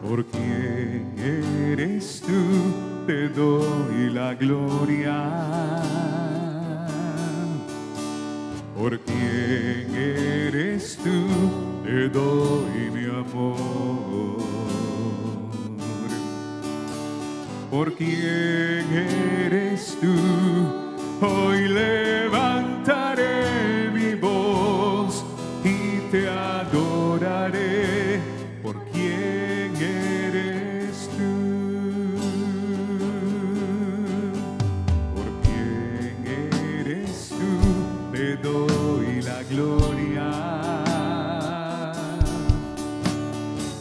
Por quién eres tú, te doy la gloria. Por quién eres tú, te doy mi amor. Por quién eres tú, hoy levantaré mi voz y te adoraré. Por quién eres tú, por quién eres tú, te doy la gloria.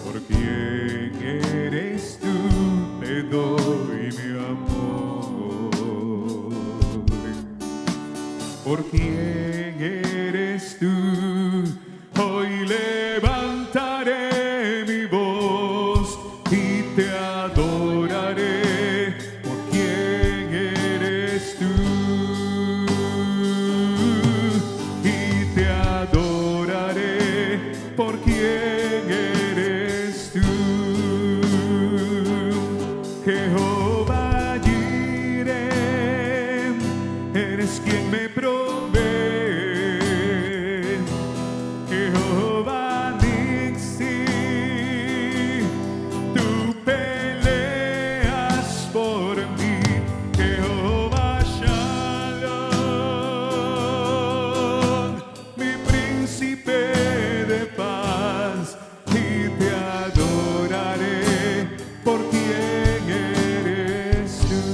Por quién eres tú, te doy mi amor. Por quién eres tú, hoy levantaré mi voz y te adoraré. Por quién eres tú, y te adoraré. Por quién eres tú, Jehová Jireh, eres quien me provee. Jehová Nixi, tú peleas por mí. Jehová Shalom, mi príncipe de paz, y te adoraré. Por quién eres tú,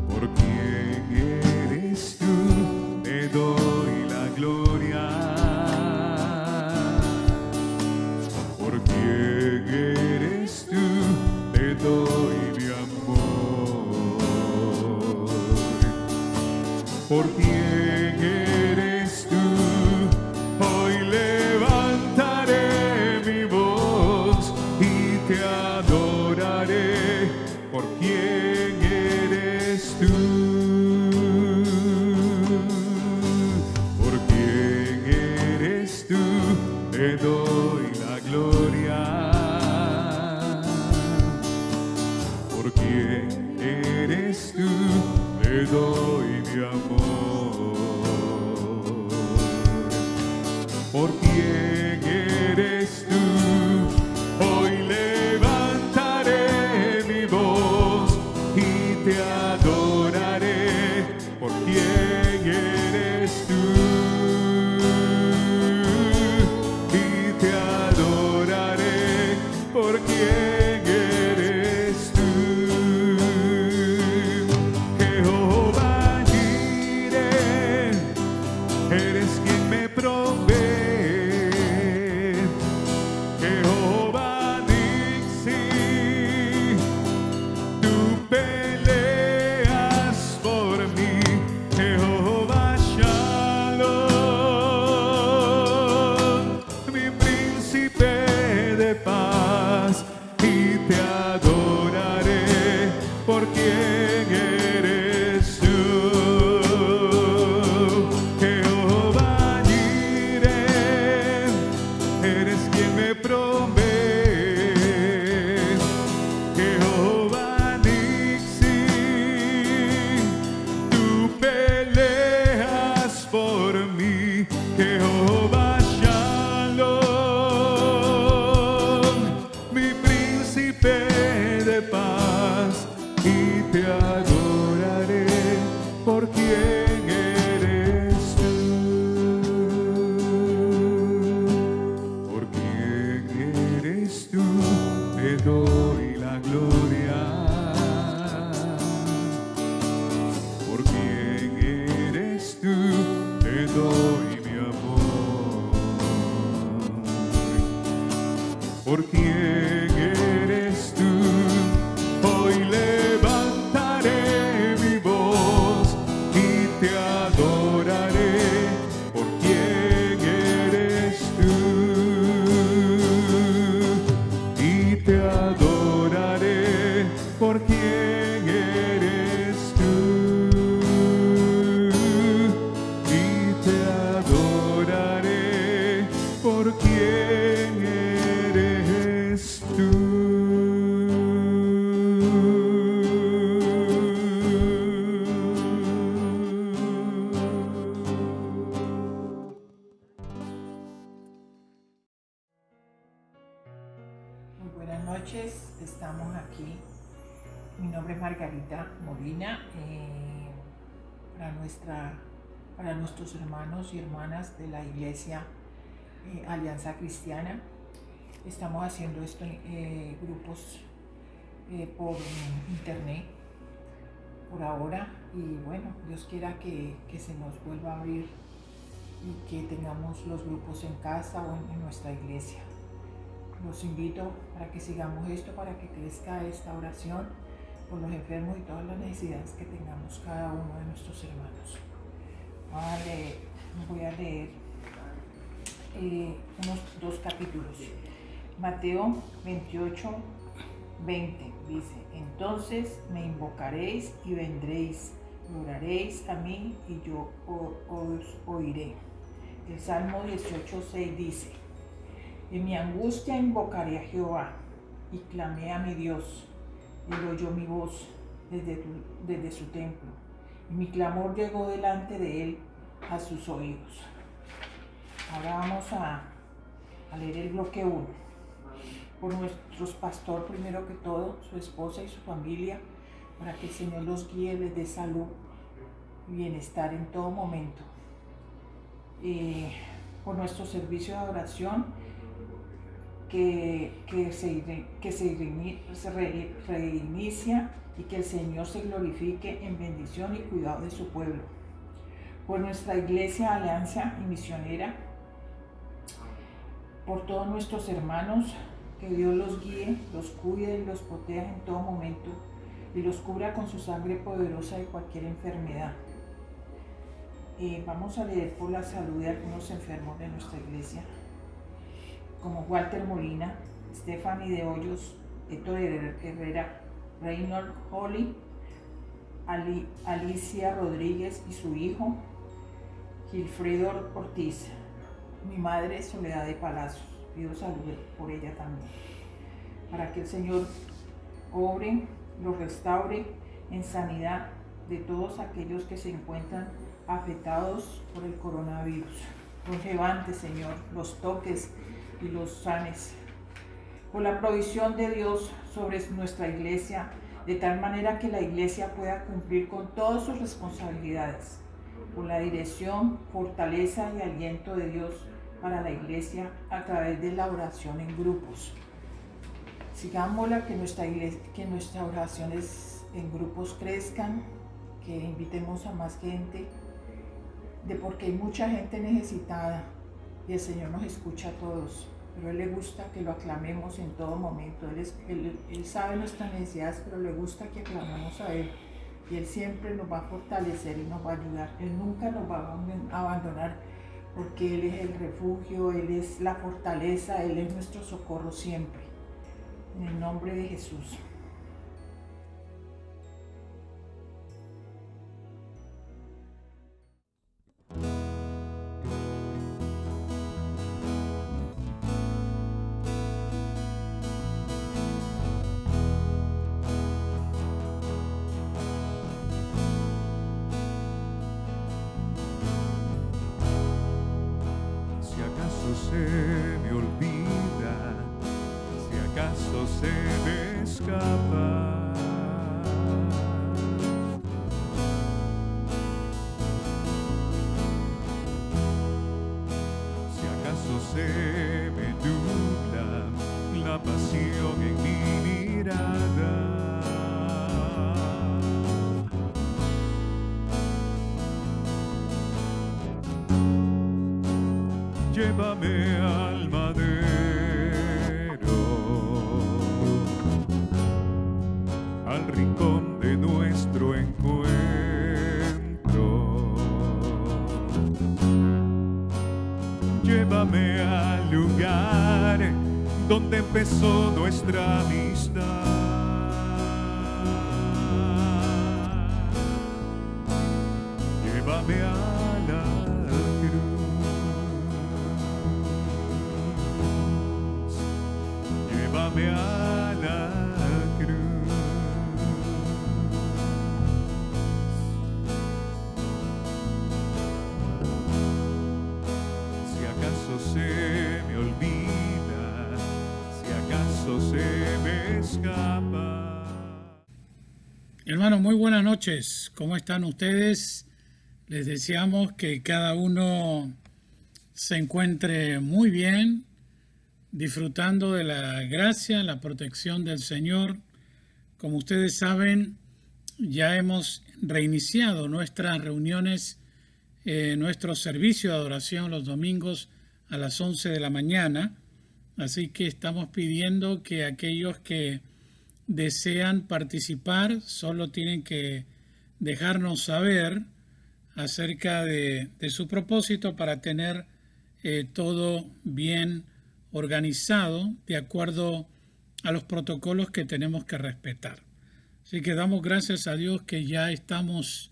por quién eres tú, te doy la gloria. Por quién eres tú, te doy mi amor. Por quién eres tú, hoy levantaré mi voz y te adoraré. Por quién eres tú, por quién eres tú, te doy la gloria. Por quién eres tú, te doy mi amor. Por quién eres tú, hoy levantaré mi voz y te adoraré. Por quién eres tú, y te adoraré. Por quién eres tú, Jehová Jireh, eres quien me provee. Jehová Nixi, tú peleas por mí. Jehová Shalom, mi príncipe de paz, y te adoraré. Por quién eres tú, Jehová Jireh, eres quien me provee. Jehová Nixi, tú peleas por mí. Jehová Shalom, mi príncipe de paz, y te adoraré. Por quién eres tú, por quién eres tú, te doy la gloria. Por quién eres tú, te doy mi amor. Por quién eres tú, hoy levantaré mi voz y te adoraré. Por quién eres tú, y te adoraré. Por quién eres tú, y te adoraré. Por quién nombre es Margarita Molina. Para nuestros hermanos y hermanas de la Iglesia Alianza Cristiana, estamos haciendo esto en grupos por internet por ahora, y bueno, Dios quiera que se nos vuelva a abrir y que tengamos los grupos en casa o en nuestra iglesia. Los invito para que sigamos esto, para que crezca esta oración por los enfermos y todas las necesidades que tengamos cada uno de nuestros hermanos. Voy a leer unos 2 capítulos. Mateo 28, 20 dice: entonces me invocaréis y vendréis, y oraréis a mí y yo os oiré. El Salmo 18, 6 dice: en mi angustia invocaré a Jehová y clamé a mi Dios. Él oyó mi voz desde su templo, y mi clamor llegó delante de él a sus oídos. Ahora vamos a leer el bloque 1. Por nuestros pastor, primero que todo, su esposa y su familia, para que el Señor los guíe, les dé salud y bienestar en todo momento. Por nuestro servicio de adoración, que se reinicia y que el Señor se glorifique en bendición y cuidado de su pueblo. Por nuestra iglesia, alianza y misionera, por todos nuestros hermanos, que Dios los guíe, los cuide y los proteja en todo momento y los cubra con su sangre poderosa de cualquier enfermedad. Vamos a leer por la salud de algunos enfermos de nuestra iglesia, como Walter Molina, Stephanie de Hoyos, Héctor Herrera, Reynold Holly, Alicia Rodríguez y su hijo, Gilfredo Ortiz. Mi madre, Soledad de Palacios. Pido salud por ella también, para que el Señor obre, los restaure en sanidad de todos aquellos que se encuentran afectados por el coronavirus. Los levante, Señor, los toques y los sanes. Por la provisión de Dios sobre nuestra iglesia, de tal manera que la iglesia pueda cumplir con todas sus responsabilidades. Por la dirección, fortaleza y aliento de Dios para la iglesia a través de la oración en grupos. Sigámosla, que nuestras oraciones en grupos crezcan, que invitemos a más gente, porque hay mucha gente necesitada y el Señor nos escucha a todos, pero a Él le gusta que lo aclamemos en todo momento. Él sabe nuestras necesidades, pero le gusta que aclamemos a Él, y Él siempre nos va a fortalecer y nos va a ayudar. Él nunca nos va a abandonar, porque Él es el refugio, Él es la fortaleza, Él es nuestro socorro siempre. En el nombre de Jesús. Se me olvida, si acaso se me escapa, si acaso se me nubla la pasión en mi mirada, llévame al madero, al rincón de nuestro encuentro. Llévame al lugar donde empezó nuestra amistad. Llévame a llévame a la cruz. Si acaso se me olvida, si acaso se me escapa. Hermanos, muy buenas noches. ¿Cómo están ustedes? Les deseamos que cada uno se encuentre muy bien, disfrutando de la gracia, la protección del Señor. Como ustedes saben, ya hemos reiniciado nuestras reuniones, nuestro servicio de adoración los domingos a las 11 de la mañana. Así que estamos pidiendo que aquellos que desean participar solo tienen que dejarnos saber acerca de su propósito para tener todo bien organizado de acuerdo a los protocolos que tenemos que respetar. Así que damos gracias a Dios que ya estamos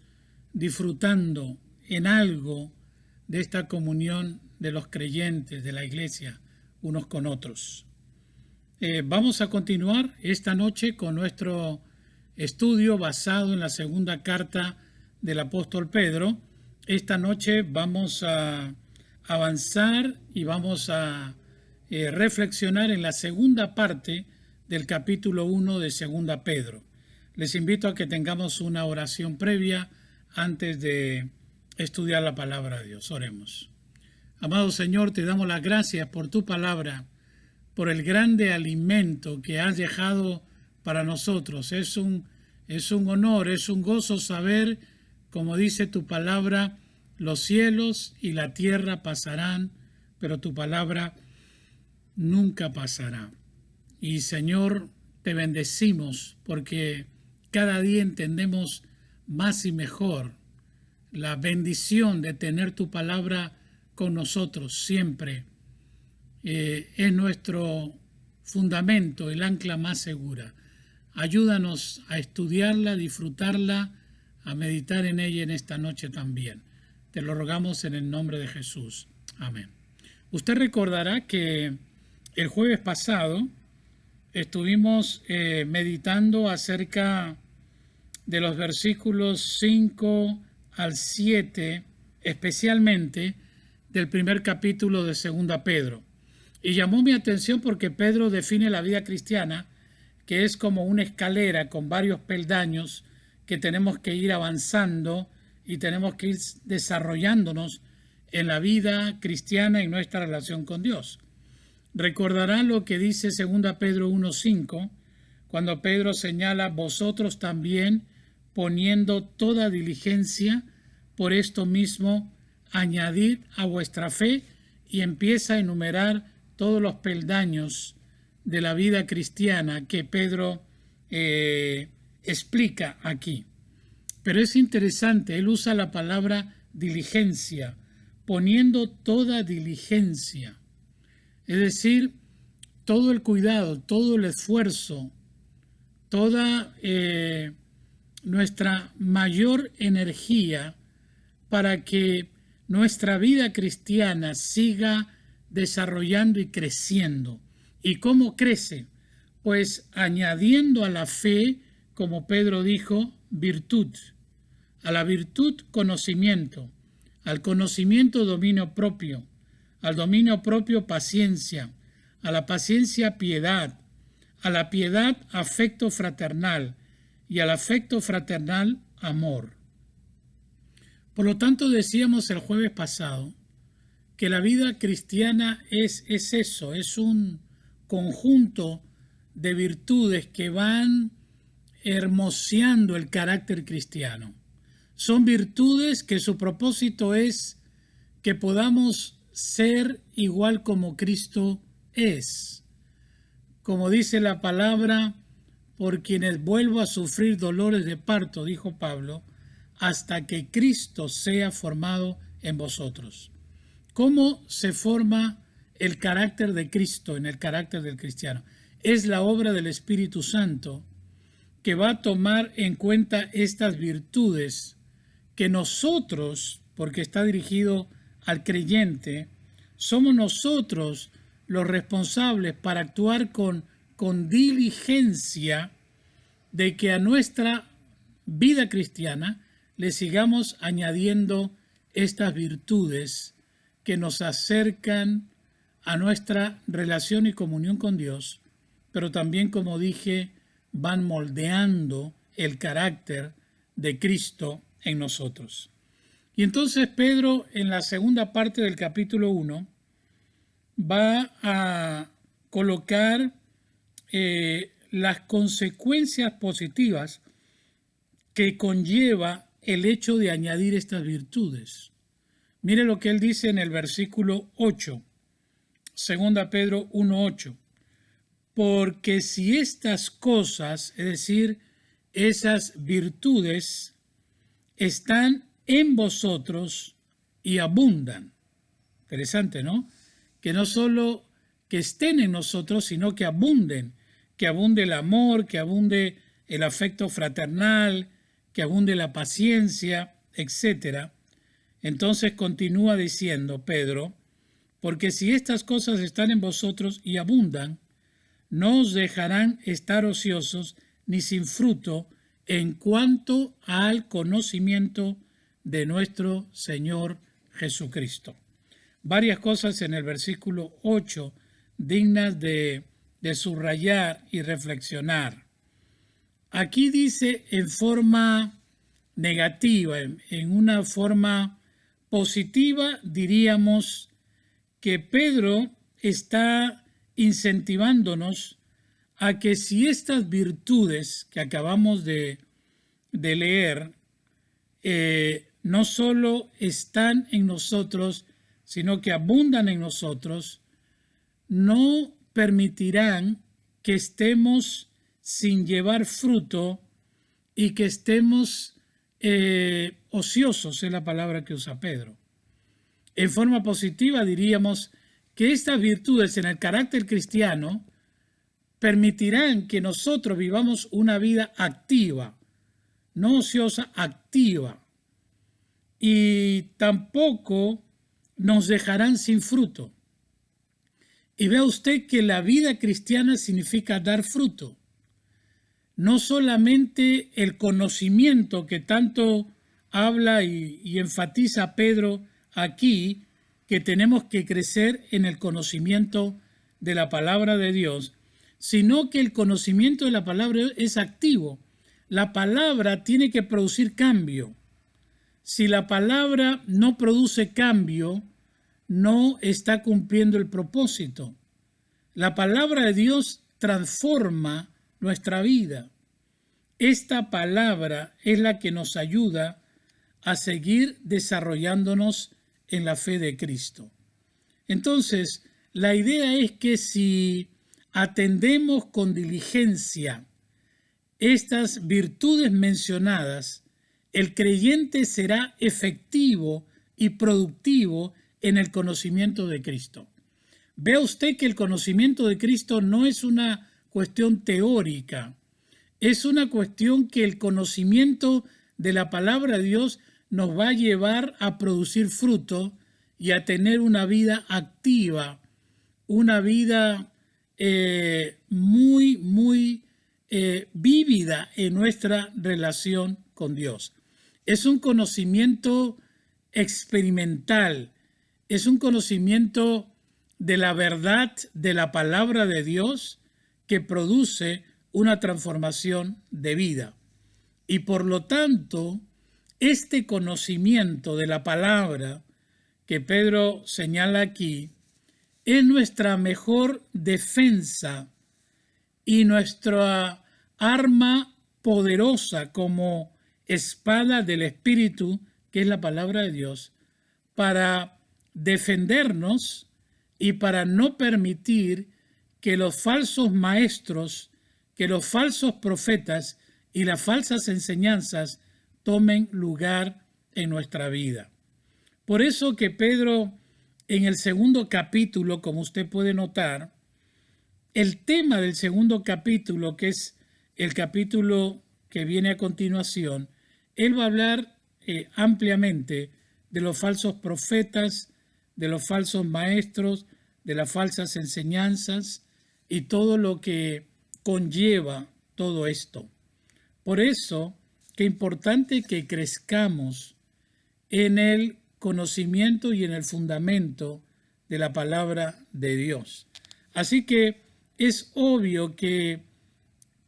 disfrutando en algo de esta comunión de los creyentes de la iglesia unos con otros. Vamos a continuar esta noche con nuestro estudio basado en la segunda carta del apóstol Pedro. Esta noche vamos a avanzar y vamos a reflexionar en la segunda parte del capítulo 1 de segunda Pedro. Les invito a que tengamos una oración previa antes de estudiar la palabra de Dios. Oremos. Amado Señor, te damos las gracias por tu palabra, por el grande alimento que has dejado para nosotros. Es un honor, es un gozo saber, como dice tu palabra, los cielos y la tierra pasarán, pero tu palabra nunca pasará. Y Señor, te bendecimos porque cada día entendemos más y mejor la bendición de tener tu palabra con nosotros siempre. Es nuestro fundamento, el ancla más segura. Ayúdanos a estudiarla, a disfrutarla, a meditar en ella en esta noche también. Te lo rogamos en el nombre de Jesús. Amén. Usted recordará que el jueves pasado estuvimos meditando acerca de los versículos 5 al 7, especialmente del primer capítulo de segunda Pedro. Y llamó mi atención porque Pedro define la vida cristiana, que es como una escalera con varios peldaños que tenemos que ir avanzando y tenemos que ir desarrollándonos en la vida cristiana y nuestra relación con Dios. Recordarán lo que dice 2 Pedro 1:5, cuando Pedro señala: vosotros también, poniendo toda diligencia, por esto mismo, añadid a vuestra fe, y empieza a enumerar todos los peldaños de la vida cristiana que Pedro explica aquí. Pero es interesante, él usa la palabra diligencia, poniendo toda diligencia. Es decir, todo el cuidado, todo el esfuerzo, toda nuestra mayor energía para que nuestra vida cristiana siga desarrollando y creciendo. ¿Y cómo crece? Pues añadiendo a la fe, como Pedro dijo, virtud. A la virtud, conocimiento. Al conocimiento, dominio propio. Al dominio propio, paciencia. A la paciencia, piedad. A la piedad, afecto fraternal. Y al afecto fraternal, amor. Por lo tanto, decíamos el jueves pasado que la vida cristiana es eso, es un conjunto de virtudes que van hermoseando el carácter cristiano. Son virtudes que su propósito es que podamos ser igual como Cristo es. Como dice la palabra, por quienes vuelvo a sufrir dolores de parto, dijo Pablo, hasta que Cristo sea formado en vosotros. ¿Cómo se forma el carácter de Cristo en el carácter del cristiano? Es la obra del Espíritu Santo que va a tomar en cuenta estas virtudes que nosotros, porque está dirigido al creyente, somos nosotros los responsables para actuar con diligencia de que a nuestra vida cristiana le sigamos añadiendo estas virtudes que nos acercan a nuestra relación y comunión con Dios, pero también, como dije, van moldeando el carácter de Cristo en nosotros. Y entonces Pedro, en la segunda parte del capítulo 1, va a colocar las consecuencias positivas que conlleva el hecho de añadir estas virtudes. Mire lo que él dice en el versículo 8, 2 Pedro 1:8. Porque si estas cosas, es decir, esas virtudes, están en vosotros y abundan. Interesante, ¿no? Que no solo que estén en nosotros, sino que abunde el amor, que abunde el afecto fraternal, que abunde la paciencia, etc. Entonces continúa diciendo Pedro, porque si estas cosas están en vosotros y abundan, no os dejarán estar ociosos ni sin fruto en cuanto al conocimiento de nuestro Señor Jesucristo. Varias cosas en el versículo 8 dignas de subrayar y reflexionar. Aquí dice en forma negativa, en una forma positiva, diríamos que Pedro está incentivándonos a que si estas virtudes que acabamos de leer no solo están en nosotros, sino que abundan en nosotros, no permitirán que estemos sin llevar fruto y que estemos ociosos, es la palabra que usa Pedro. En forma positiva diríamos que estas virtudes en el carácter cristiano permitirán que nosotros vivamos una vida activa, no ociosa, activa, y tampoco nos dejarán sin fruto. Y vea usted que la vida cristiana significa dar fruto. No solamente el conocimiento que tanto habla y enfatiza Pedro aquí, que tenemos que crecer en el conocimiento de la palabra de Dios, sino que el conocimiento de la palabra de Dios es activo. La palabra tiene que producir cambio. Si la palabra no produce cambio, no está cumpliendo el propósito. La palabra de Dios transforma nuestra vida. Esta palabra es la que nos ayuda a seguir desarrollándonos en la fe de Cristo. Entonces, la idea es que si atendemos con diligencia estas virtudes mencionadas, el creyente será efectivo y productivo en el conocimiento de Cristo. Vea usted que el conocimiento de Cristo no es una cuestión teórica, es una cuestión que el conocimiento de la palabra de Dios nos va a llevar a producir fruto y a tener una vida activa, una vida muy vívida en nuestra relación con Dios. Es un conocimiento experimental, es un conocimiento de la verdad de la palabra de Dios que produce una transformación de vida. Y por lo tanto, este conocimiento de la palabra que Pedro señala aquí es nuestra mejor defensa y nuestra arma poderosa como espada del Espíritu, que es la palabra de Dios, para defendernos y para no permitir que los falsos maestros, que los falsos profetas y las falsas enseñanzas tomen lugar en nuestra vida. Por eso que Pedro, en el segundo capítulo, como usted puede notar, el tema del segundo capítulo, que es el capítulo que viene a continuación, él va a hablar ampliamente de los falsos profetas, de los falsos maestros, de las falsas enseñanzas y todo lo que conlleva todo esto. Por eso, qué importante que crezcamos en el conocimiento y en el fundamento de la palabra de Dios. Así que es obvio que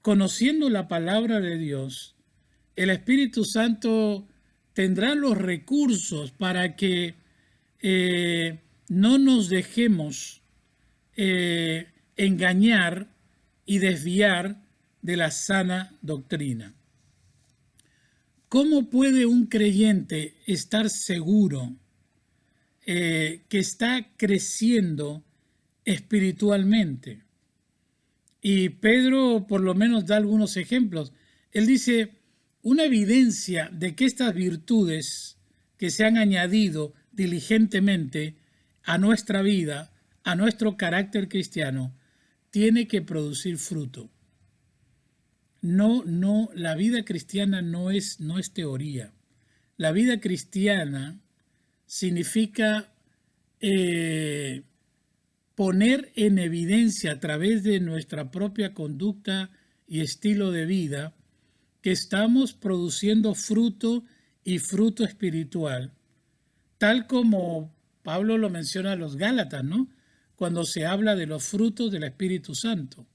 conociendo la palabra de Dios, el Espíritu Santo tendrá los recursos para que no nos dejemos engañar y desviar de la sana doctrina. ¿Cómo puede un creyente estar seguro que está creciendo espiritualmente? Y Pedro por lo menos da algunos ejemplos. Él dice, una evidencia de que estas virtudes que se han añadido diligentemente a nuestra vida, a nuestro carácter cristiano, tiene que producir fruto. No, la vida cristiana no es teoría. La vida cristiana significa poner en evidencia a través de nuestra propia conducta y estilo de vida que estamos produciendo fruto y fruto espiritual, tal como Pablo lo menciona a los Gálatas, ¿no? Cuando se habla de los frutos del Espíritu Santo: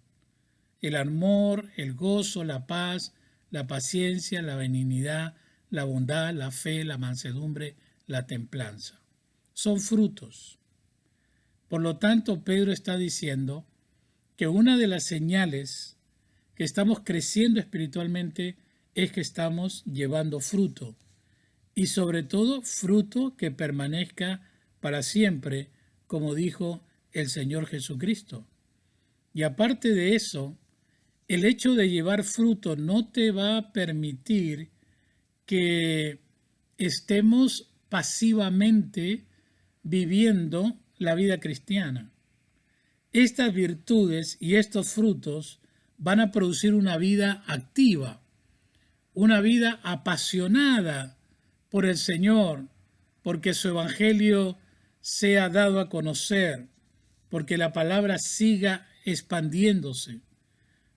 el amor, el gozo, la paz, la paciencia, la benignidad, la bondad, la fe, la mansedumbre, la templanza. Son frutos. Por lo tanto, Pedro está diciendo que una de las señales que estamos creciendo espiritualmente es que estamos llevando fruto, y sobre todo fruto que permanezca para siempre, como dijo el Señor Jesucristo. Y aparte de eso, el hecho de llevar fruto no te va a permitir que estemos pasivamente viviendo la vida cristiana. Estas virtudes y estos frutos van a producir una vida activa, una vida apasionada por el Señor, porque su evangelio sea dado a conocer, porque la palabra siga expandiéndose.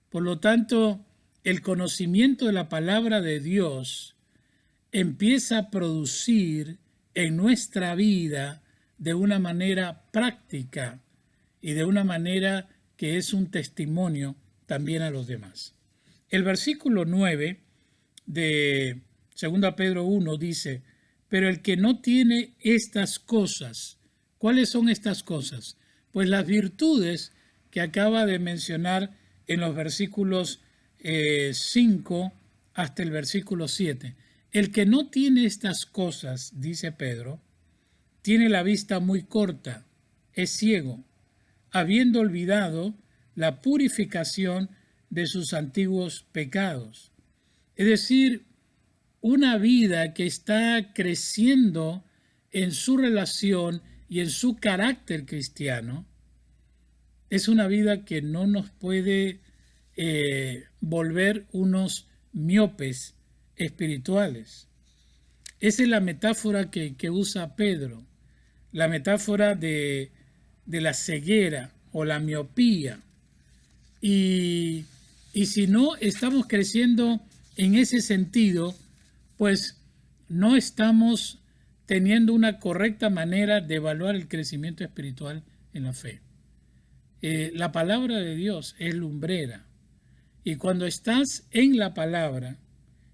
Por lo tanto, el conocimiento de la palabra de Dios empieza a producir en nuestra vida de una manera práctica y de una manera que es un testimonio también a los demás. El versículo 9 de 2 Pedro 1 dice, pero el que no tiene estas cosas, ¿cuáles son estas cosas? Pues las virtudes que acaba de mencionar en los versículos 5 hasta el versículo 7. El que no tiene estas cosas, dice Pedro, tiene la vista muy corta, es ciego, habiendo olvidado la purificación de sus antiguos pecados. Es decir, una vida que está creciendo en su relación y en su carácter cristiano es una vida que no nos puede volver unos miopes espirituales. Esa es la metáfora que usa Pedro, la metáfora de la ceguera o la miopía. Y si no estamos creciendo en ese sentido, pues no estamos teniendo una correcta manera de evaluar el crecimiento espiritual en la fe. La palabra de Dios es lumbrera, y cuando estás en la palabra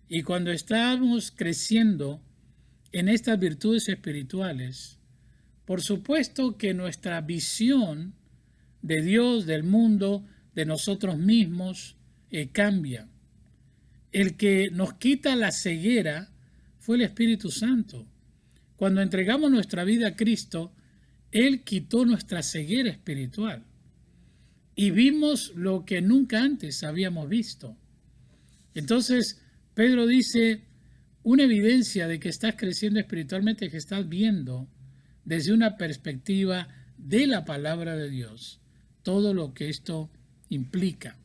y cuando estamos creciendo en estas virtudes espirituales, por supuesto que nuestra visión de Dios, del mundo, de nosotros mismos, cambia. El que nos quita la ceguera fue el Espíritu Santo. Cuando entregamos nuestra vida a Cristo, Él quitó nuestra ceguera espiritual y vimos lo que nunca antes habíamos visto. Entonces, Pedro dice, una evidencia de que estás creciendo espiritualmente es que estás viendo desde una perspectiva de la palabra de Dios todo lo que esto implica.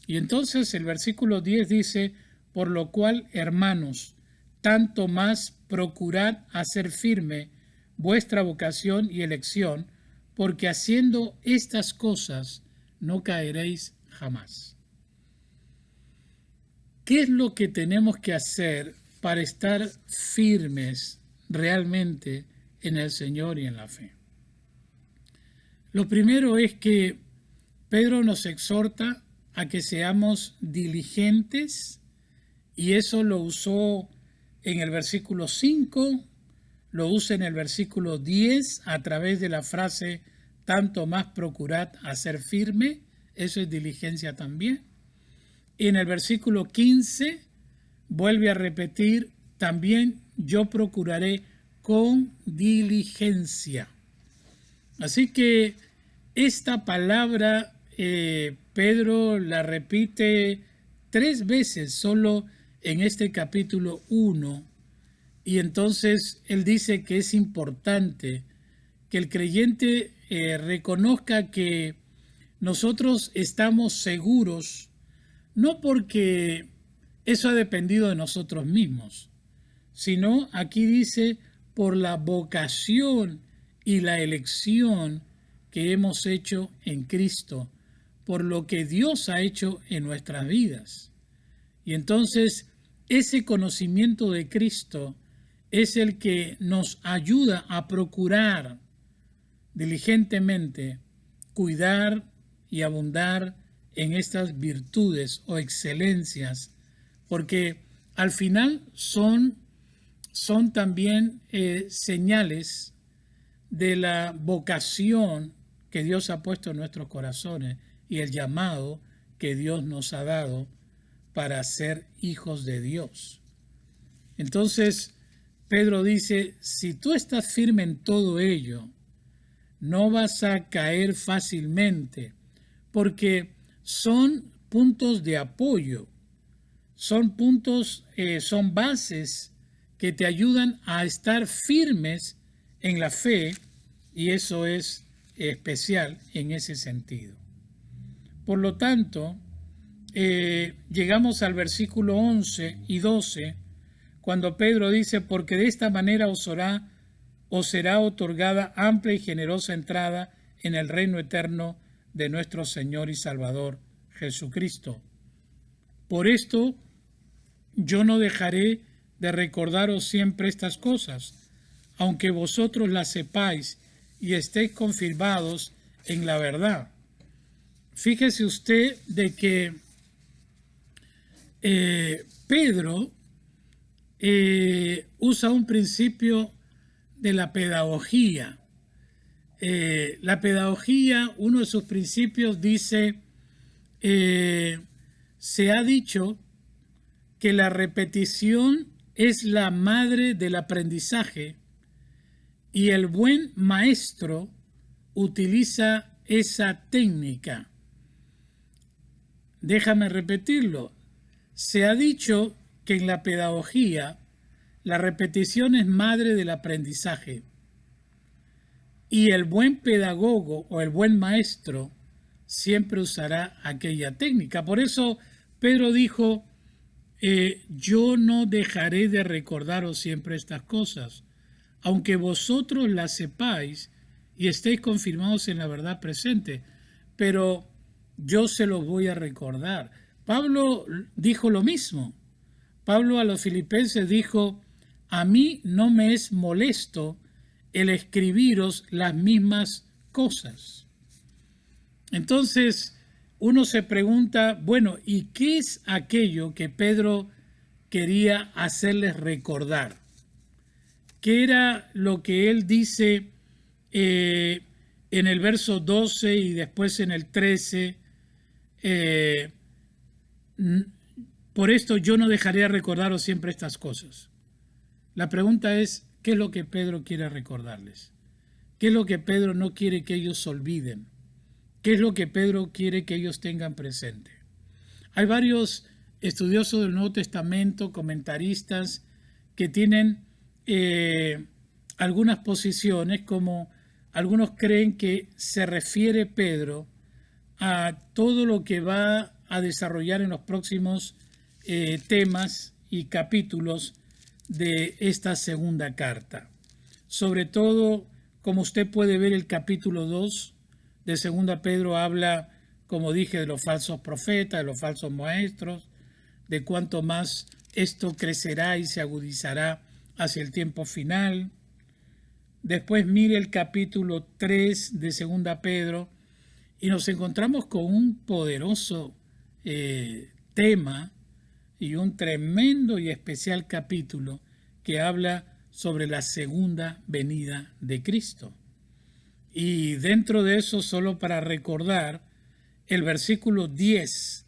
Y entonces el versículo 10 dice, por lo cual, hermanos, tanto más procurad hacer firme vuestra vocación y elección, porque haciendo estas cosas no caeréis jamás. ¿Qué es lo que tenemos que hacer para estar firmes realmente en el Señor y en la fe? Lo primero es que Pedro nos exhorta a que seamos diligentes y eso lo usó en el versículo 5, lo usa en el versículo 10 a través de la frase tanto más procurad hacer firme, eso es diligencia también. Y en el versículo 15 vuelve a repetir también yo procuraré con diligencia. Así que esta palabra Pedro la repite 3 veces solo en este capítulo 1, y entonces él dice que es importante que el creyente reconozca que nosotros estamos seguros, no porque eso ha dependido de nosotros mismos, sino aquí dice por la vocación y la elección que hemos hecho en Cristo, por lo que Dios ha hecho en nuestras vidas. Y entonces ese conocimiento de Cristo es el que nos ayuda a procurar diligentemente cuidar y abundar en estas virtudes o excelencias, porque al final son también señales de la vocación que Dios ha puesto en nuestros corazones y el llamado que Dios nos ha dado para ser hijos de Dios. Entonces, Pedro dice, si tú estás firme en todo ello, no vas a caer fácilmente, porque son puntos de apoyo, son puntos, son bases que te ayudan a estar firmes en la fe, y eso es especial en ese sentido. Por lo tanto, llegamos al versículo 11 y 12, cuando Pedro dice, porque de esta manera os será otorgada amplia y generosa entrada en el reino eterno de nuestro Señor y Salvador Jesucristo. Por esto yo no dejaré de recordaros siempre estas cosas, aunque vosotros las sepáis y estéis confirmados en la verdad. Fíjese usted de que Pedro usa un principio de la pedagogía. La pedagogía, uno de sus principios dice, se ha dicho que la repetición es la madre del aprendizaje y el buen maestro utiliza esa técnica. Déjame repetirlo. Se ha dicho que en la pedagogía la repetición es madre del aprendizaje y el buen pedagogo o el buen maestro siempre usará aquella técnica. Por eso Pedro dijo, yo no dejaré de recordaros siempre estas cosas, aunque vosotros las sepáis y estéis confirmados en la verdad presente, pero yo se los voy a recordar. Pablo dijo lo mismo. Pablo a los filipenses dijo, a mí no me es molesto el escribiros las mismas cosas. Entonces, uno se pregunta, bueno, ¿y qué es aquello que Pedro quería hacerles recordar? ¿Qué era lo que él dice en el verso 12 y después en el 13? Por esto yo no dejaré de recordaros siempre estas cosas. La pregunta es, ¿qué es lo que Pedro quiere recordarles? ¿Qué es lo que Pedro no quiere que ellos olviden? ¿Qué es lo que Pedro quiere que ellos tengan presente? Hay varios estudiosos del Nuevo Testamento, comentaristas, que tienen algunas posiciones, como algunos creen que se refiere Pedro a todo lo que va a desarrollar en los próximos temas y capítulos de esta segunda carta. Sobre todo, como usted puede ver, el capítulo 2 de segunda Pedro habla, como dije, de los falsos profetas, de los falsos maestros, de cuánto más esto crecerá y se agudizará hacia el tiempo final. Después mire el capítulo 3 de segunda Pedro y nos encontramos con un poderoso tema y un tremendo y especial capítulo que habla sobre la segunda venida de Cristo. Y dentro de eso, solo para recordar, el versículo 10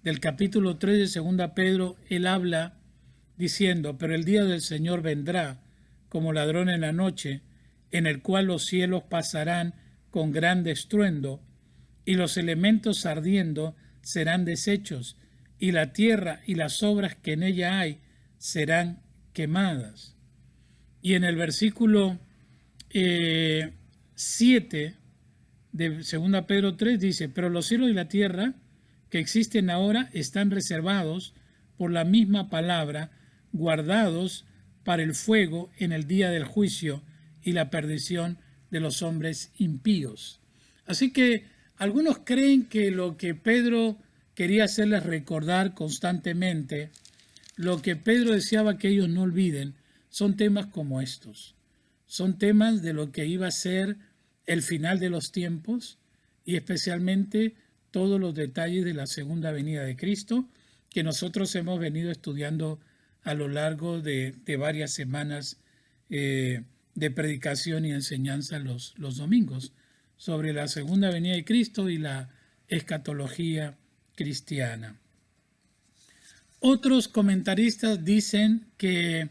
del capítulo 3 de 2 Pedro, él habla diciendo: pero el día del Señor vendrá como ladrón en la noche, en el cual los cielos pasarán con gran estruendo, y los elementos ardiendo serán deshechos, y la tierra y las obras que en ella hay serán quemadas. Y en el versículo 7 de 2 Pedro 3 dice: pero los cielos y la tierra que existen ahora están reservados por la misma palabra, guardados para el fuego en el día del juicio y la perdición de los hombres impíos. Así que algunos creen que lo que Pedro quería hacerles recordar constantemente, lo que Pedro deseaba que ellos no olviden, son temas como estos. Son temas de lo que iba a ser el final de los tiempos y especialmente todos los detalles de la segunda venida de Cristo que nosotros hemos venido estudiando a lo largo de varias semanas de predicación y enseñanza los domingos sobre la segunda venida de Cristo y la escatología cristiana. Otros comentaristas dicen que,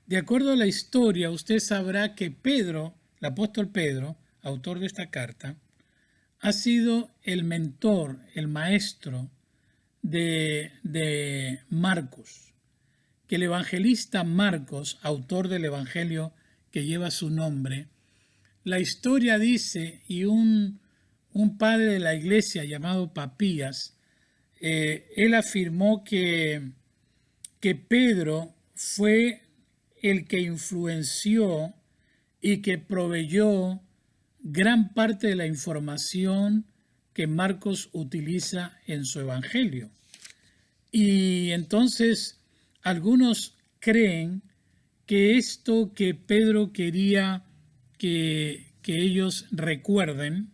de acuerdo a la historia, usted sabrá que Pedro, el apóstol Pedro, autor de esta carta, ha sido el mentor, el maestro de Marcos, que el evangelista Marcos, autor del evangelio que lleva su nombre, la historia dice, y un padre de la iglesia llamado Papías, él afirmó que Pedro fue el que influenció y que proveyó gran parte de la información que Marcos utiliza en su evangelio. Y entonces algunos creen que esto que Pedro quería que ellos recuerden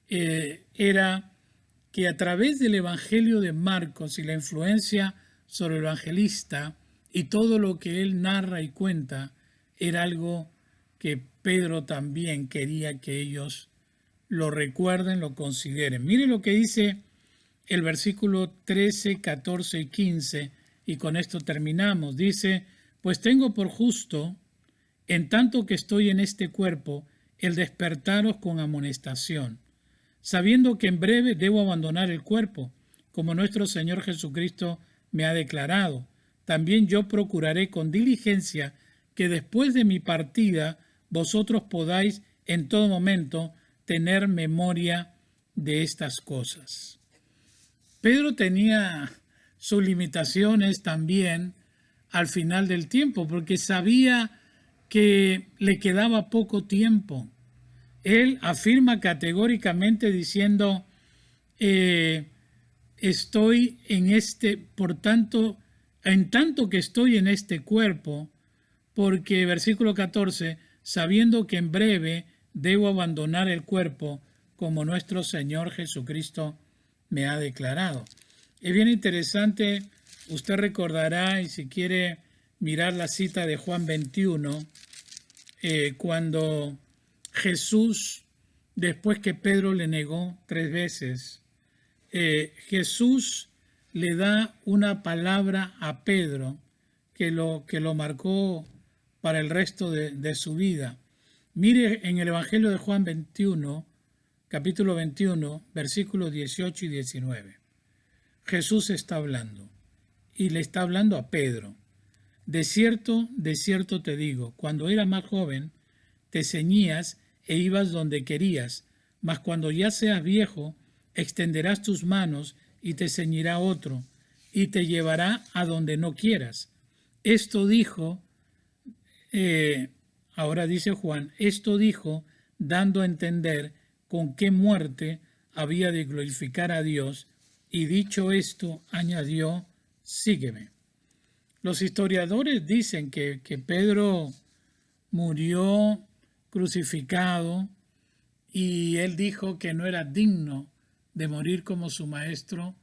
era que a través del evangelio de Marcos y la influencia sobre el evangelista y todo lo que él narra y cuenta era algo que Pedro también quería que ellos lo recuerden, lo consideren. Mire lo que dice el versículo 13, 14 y 15, y con esto terminamos. Dice: pues tengo por justo, en tanto que estoy en este cuerpo, el despertaros con amonestación, sabiendo que en breve debo abandonar el cuerpo, como nuestro Señor Jesucristo me ha declarado. También yo procuraré con diligencia que después de mi partida vosotros podáis en todo momento tener memoria de estas cosas. Pedro tenía sus limitaciones también al final del tiempo, porque sabía que le quedaba poco tiempo. Él afirma categóricamente diciendo: estoy en en tanto que estoy en este cuerpo, porque versículo 14, sabiendo que en breve debo abandonar el cuerpo, como nuestro Señor Jesucristo me ha declarado. Es bien interesante, usted recordará, y si quiere mirar la cita de Juan 21, cuando Jesús, después que Pedro le negó 3 veces, Jesús le da una palabra a Pedro que lo marcó para el resto de su vida. Mire en el Evangelio de Juan 21, capítulo 21, versículos 18 y 19. Jesús está hablando y le está hablando a Pedro. De cierto te digo, cuando eras más joven, te ceñías e ibas donde querías, mas cuando ya seas viejo, extenderás tus manos y te ceñirá otro, y te llevará a donde no quieras. Esto dijo, ahora dice Juan, esto dijo dando a entender con qué muerte había de glorificar a Dios, y dicho esto, añadió: sígueme. Los historiadores dicen que Pedro murió crucificado y él dijo que no era digno de morir como su maestro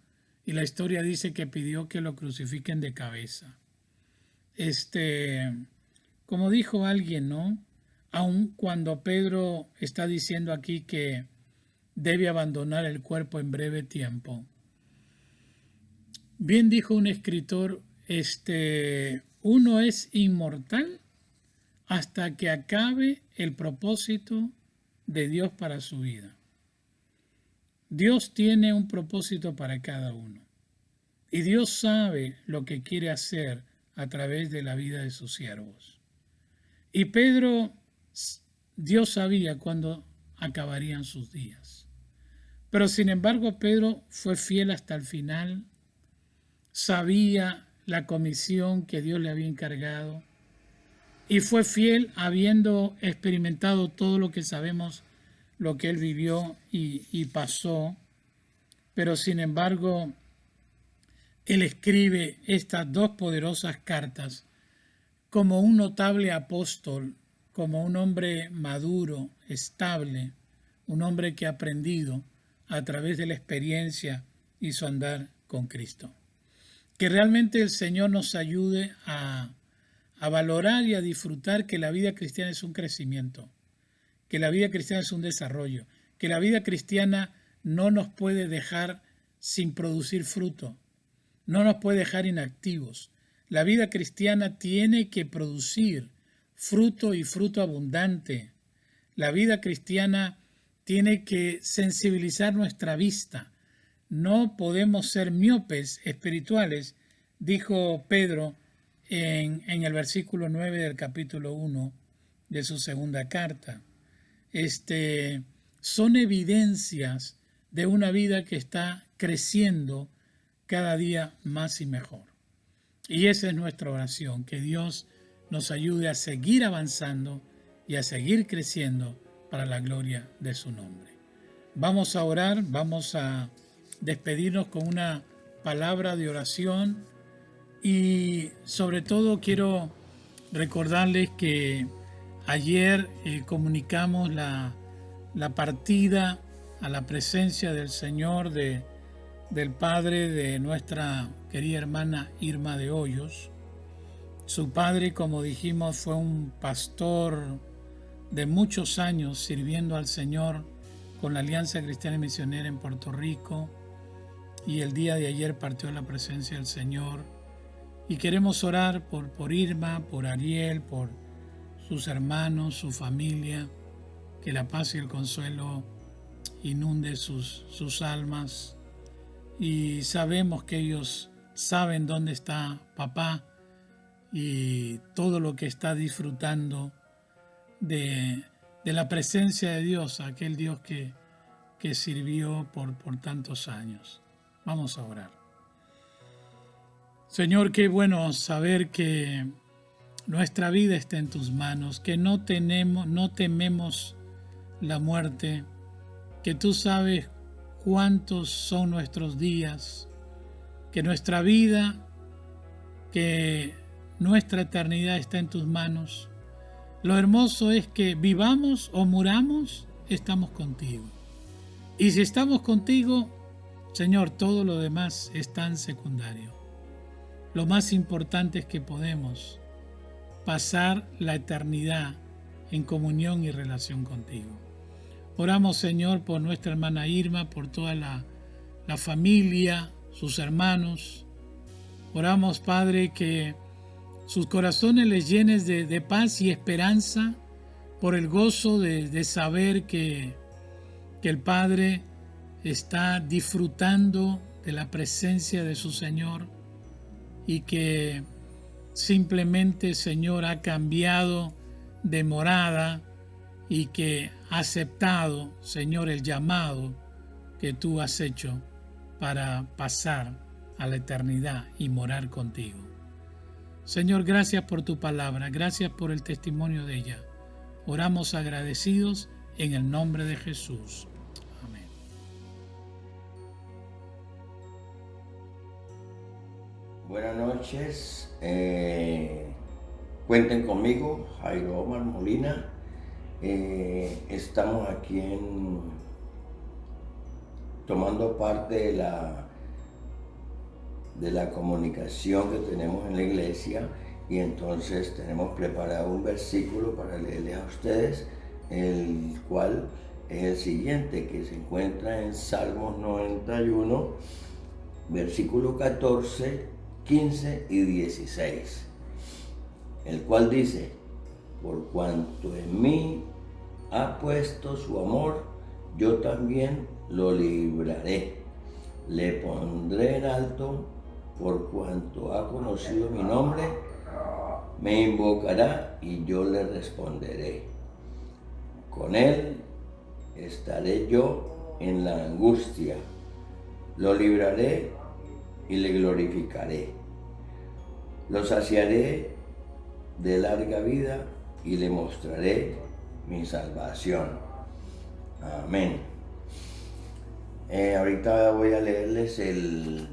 y la historia dice que pidió que lo crucifiquen de cabeza. Como dijo alguien, ¿no? Aun cuando Pedro está diciendo aquí que debe abandonar el cuerpo en breve tiempo. Bien dijo un escritor, uno es inmortal hasta que acabe el propósito de Dios para su vida. Dios tiene un propósito para cada uno. Y Dios sabe lo que quiere hacer a través de la vida de sus siervos. Y Pedro, Dios sabía cuándo acabarían sus días. Pero sin embargo, Pedro fue fiel hasta el final, sabía la comisión que Dios le había encargado y fue fiel habiendo experimentado todo lo que sabemos, lo que él vivió y pasó. Pero sin embargo, él escribe estas dos poderosas cartas como un notable apóstol, como un hombre maduro, estable, un hombre que ha aprendido a través de la experiencia y su andar con Cristo. Que realmente el Señor nos ayude a valorar y a disfrutar que la vida cristiana es un crecimiento, que la vida cristiana es un desarrollo, que la vida cristiana no nos puede dejar sin producir fruto, no nos puede dejar inactivos. La vida cristiana tiene que producir fruto y fruto abundante. La vida cristiana tiene que sensibilizar nuestra vista. No podemos ser miopes espirituales, dijo Pedro en el versículo 9 del capítulo 1 de su segunda carta. Son evidencias de una vida que está creciendo cada día más y mejor. Y esa es nuestra oración, que Dios nos ayude a seguir avanzando y a seguir creciendo para la gloria de su nombre. Vamos a orar, vamos a despedirnos con una palabra de oración y sobre todo quiero recordarles que ayer comunicamos la partida a la presencia del Señor del padre de nuestra querida hermana Irma de Hoyos. Su padre, como dijimos, fue un pastor de muchos años sirviendo al Señor con la Alianza Cristiana y Misionera en Puerto Rico, y el día de ayer partió a la presencia del Señor. Y queremos orar por Irma, por Ariel, por sus hermanos, su familia, que la paz y el consuelo inunde sus almas. Y sabemos que ellos saben dónde está papá y todo lo que está disfrutando de la presencia de Dios, aquel Dios que sirvió por tantos años. Vamos a orar. Señor, qué bueno saber que nuestra vida está en tus manos, que no tememos la muerte, que tú sabes cuántos son nuestros días, que nuestra vida, que nuestra eternidad está en tus manos. Lo hermoso es que vivamos o muramos, estamos contigo. Y si estamos contigo, Señor, todo lo demás es tan secundario. Lo más importante es que podemos pasar la eternidad en comunión y relación contigo. Oramos, Señor, por nuestra hermana Irma, por toda la familia, sus hermanos. Oramos, Padre, que sus corazones les llenes de paz y esperanza por el gozo de saber que el Padre está disfrutando de la presencia de su Señor y que simplemente, Señor, ha cambiado de morada y que ha aceptado, Señor, el llamado que tú has hecho para pasar a la eternidad y morar contigo. Señor, gracias por tu palabra, gracias por el testimonio de ella. Oramos agradecidos en el nombre de Jesús. Amén. Buenas noches. Cuenten conmigo, Jairo Omar Molina. Estamos aquí tomando parte de de la comunicación que tenemos en la iglesia, y entonces tenemos preparado un versículo para leerles a ustedes, el cual es el siguiente, que se encuentra en Salmos 91, versículo 14, 15 y 16, el cual dice: por cuanto en mí ha puesto su amor, yo también lo libraré, le pondré en alto, por cuanto ha conocido mi nombre, me invocará y yo le responderé. Con él estaré yo en la angustia, lo libraré y le glorificaré. Lo saciaré de larga vida y le mostraré mi salvación. Amén. Ahorita voy a leerles el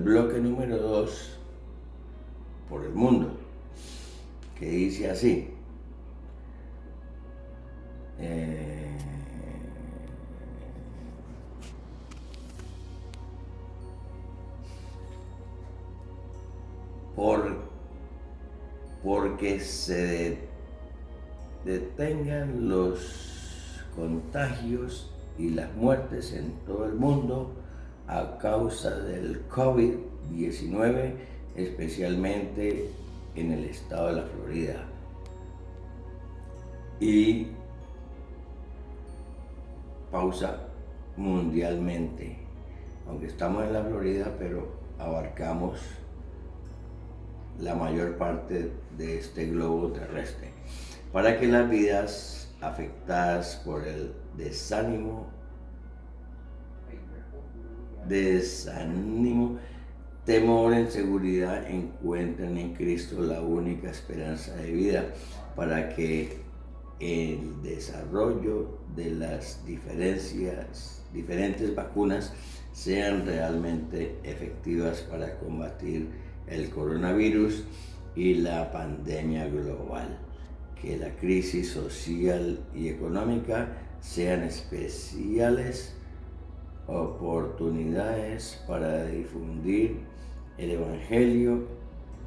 bloque número 2 por el mundo, que dice así: porque se detengan los contagios y las muertes en todo el mundo a causa del COVID-19, especialmente en el estado de la Florida. Y pausa mundialmente, aunque estamos en la Florida, pero abarcamos la mayor parte de este globo terrestre, para que las vidas afectadas por el desánimo, temor, inseguridad, encuentren en Cristo la única esperanza de vida, para que el desarrollo de las diferentes vacunas sean realmente efectivas para combatir el coronavirus y la pandemia global. Que la crisis social y económica sean especiales oportunidades para difundir el Evangelio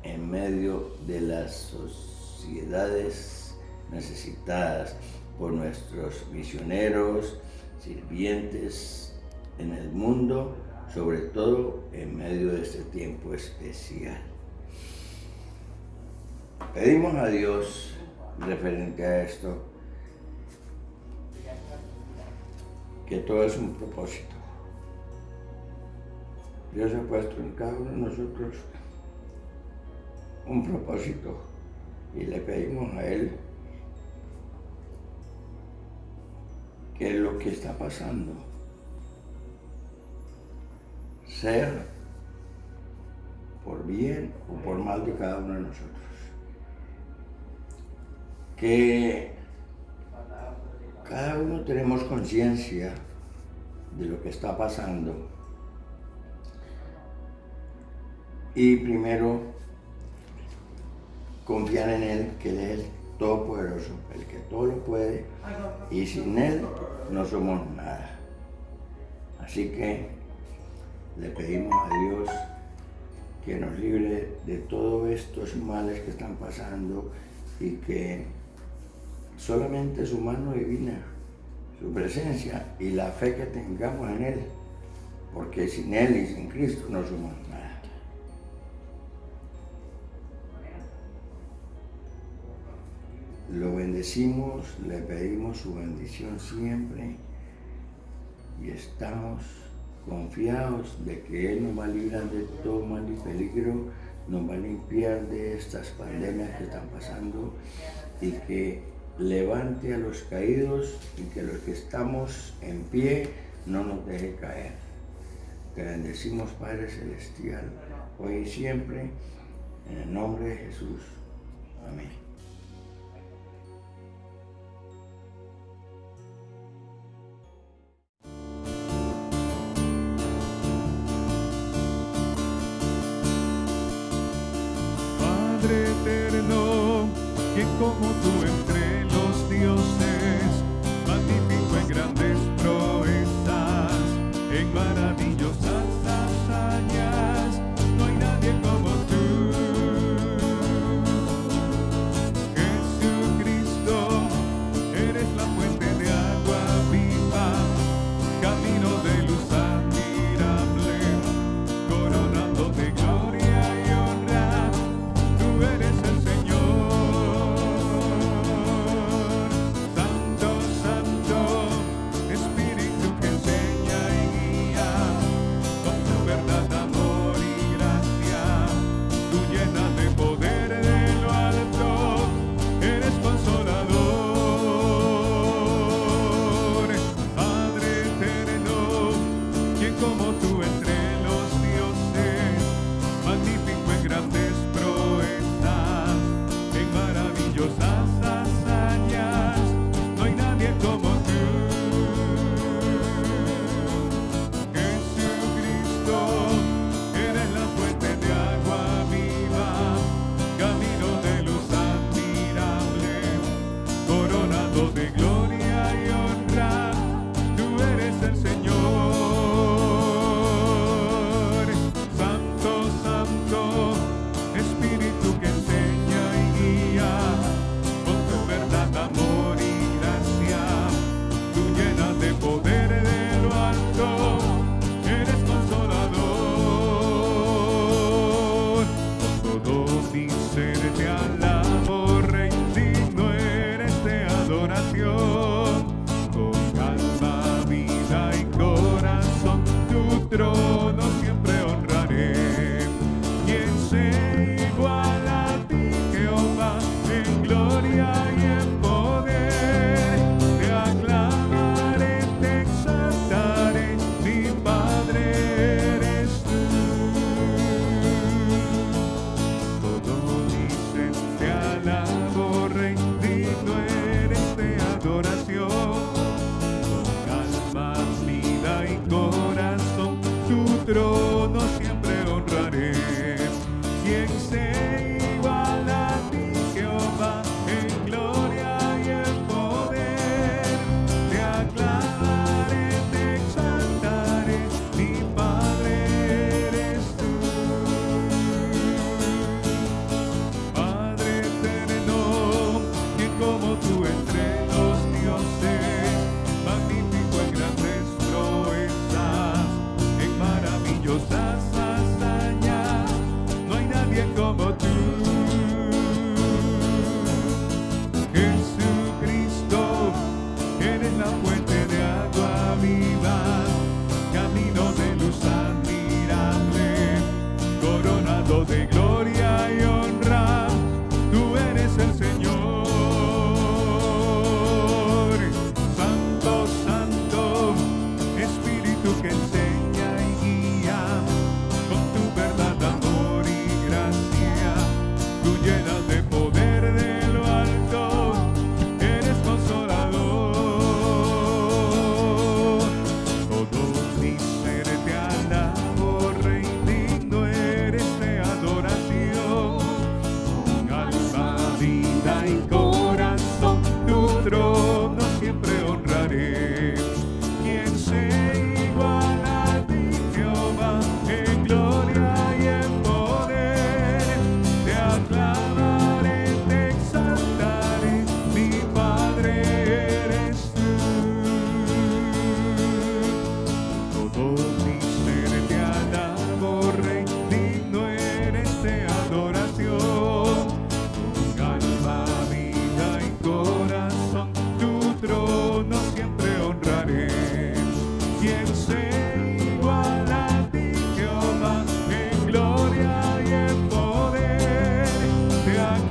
en medio de las sociedades necesitadas, por nuestros misioneros, sirvientes en el mundo, sobre todo en medio de este tiempo especial. Pedimos a Dios, referente a esto, que todo es un propósito. Dios ha puesto en cada uno de nosotros un propósito, y le pedimos a Él que lo que está pasando sea por bien o por mal de cada uno de nosotros. Que cada uno tenemos conciencia de lo que está pasando, y primero confiar en Él, que Él es el Todopoderoso, el que todo lo puede, y sin Él no somos nada. Así que le pedimos a Dios que nos libre de todos estos males que están pasando, y que solamente su mano divina, su presencia y la fe que tengamos en Él, porque sin Él y sin Cristo no somos nada. Lo bendecimos, le pedimos su bendición siempre, y estamos confiados de que Él nos va a librar de todo mal y peligro, nos va a limpiar de estas pandemias que están pasando, y que levante a los caídos, y que los que estamos en pie no nos deje caer. Te bendecimos, Padre Celestial, hoy y siempre, en el nombre de Jesús. Amén. Padre eterno, quien como tú entre los dioses, magnífico en grandes proezas, en maravillas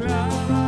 clama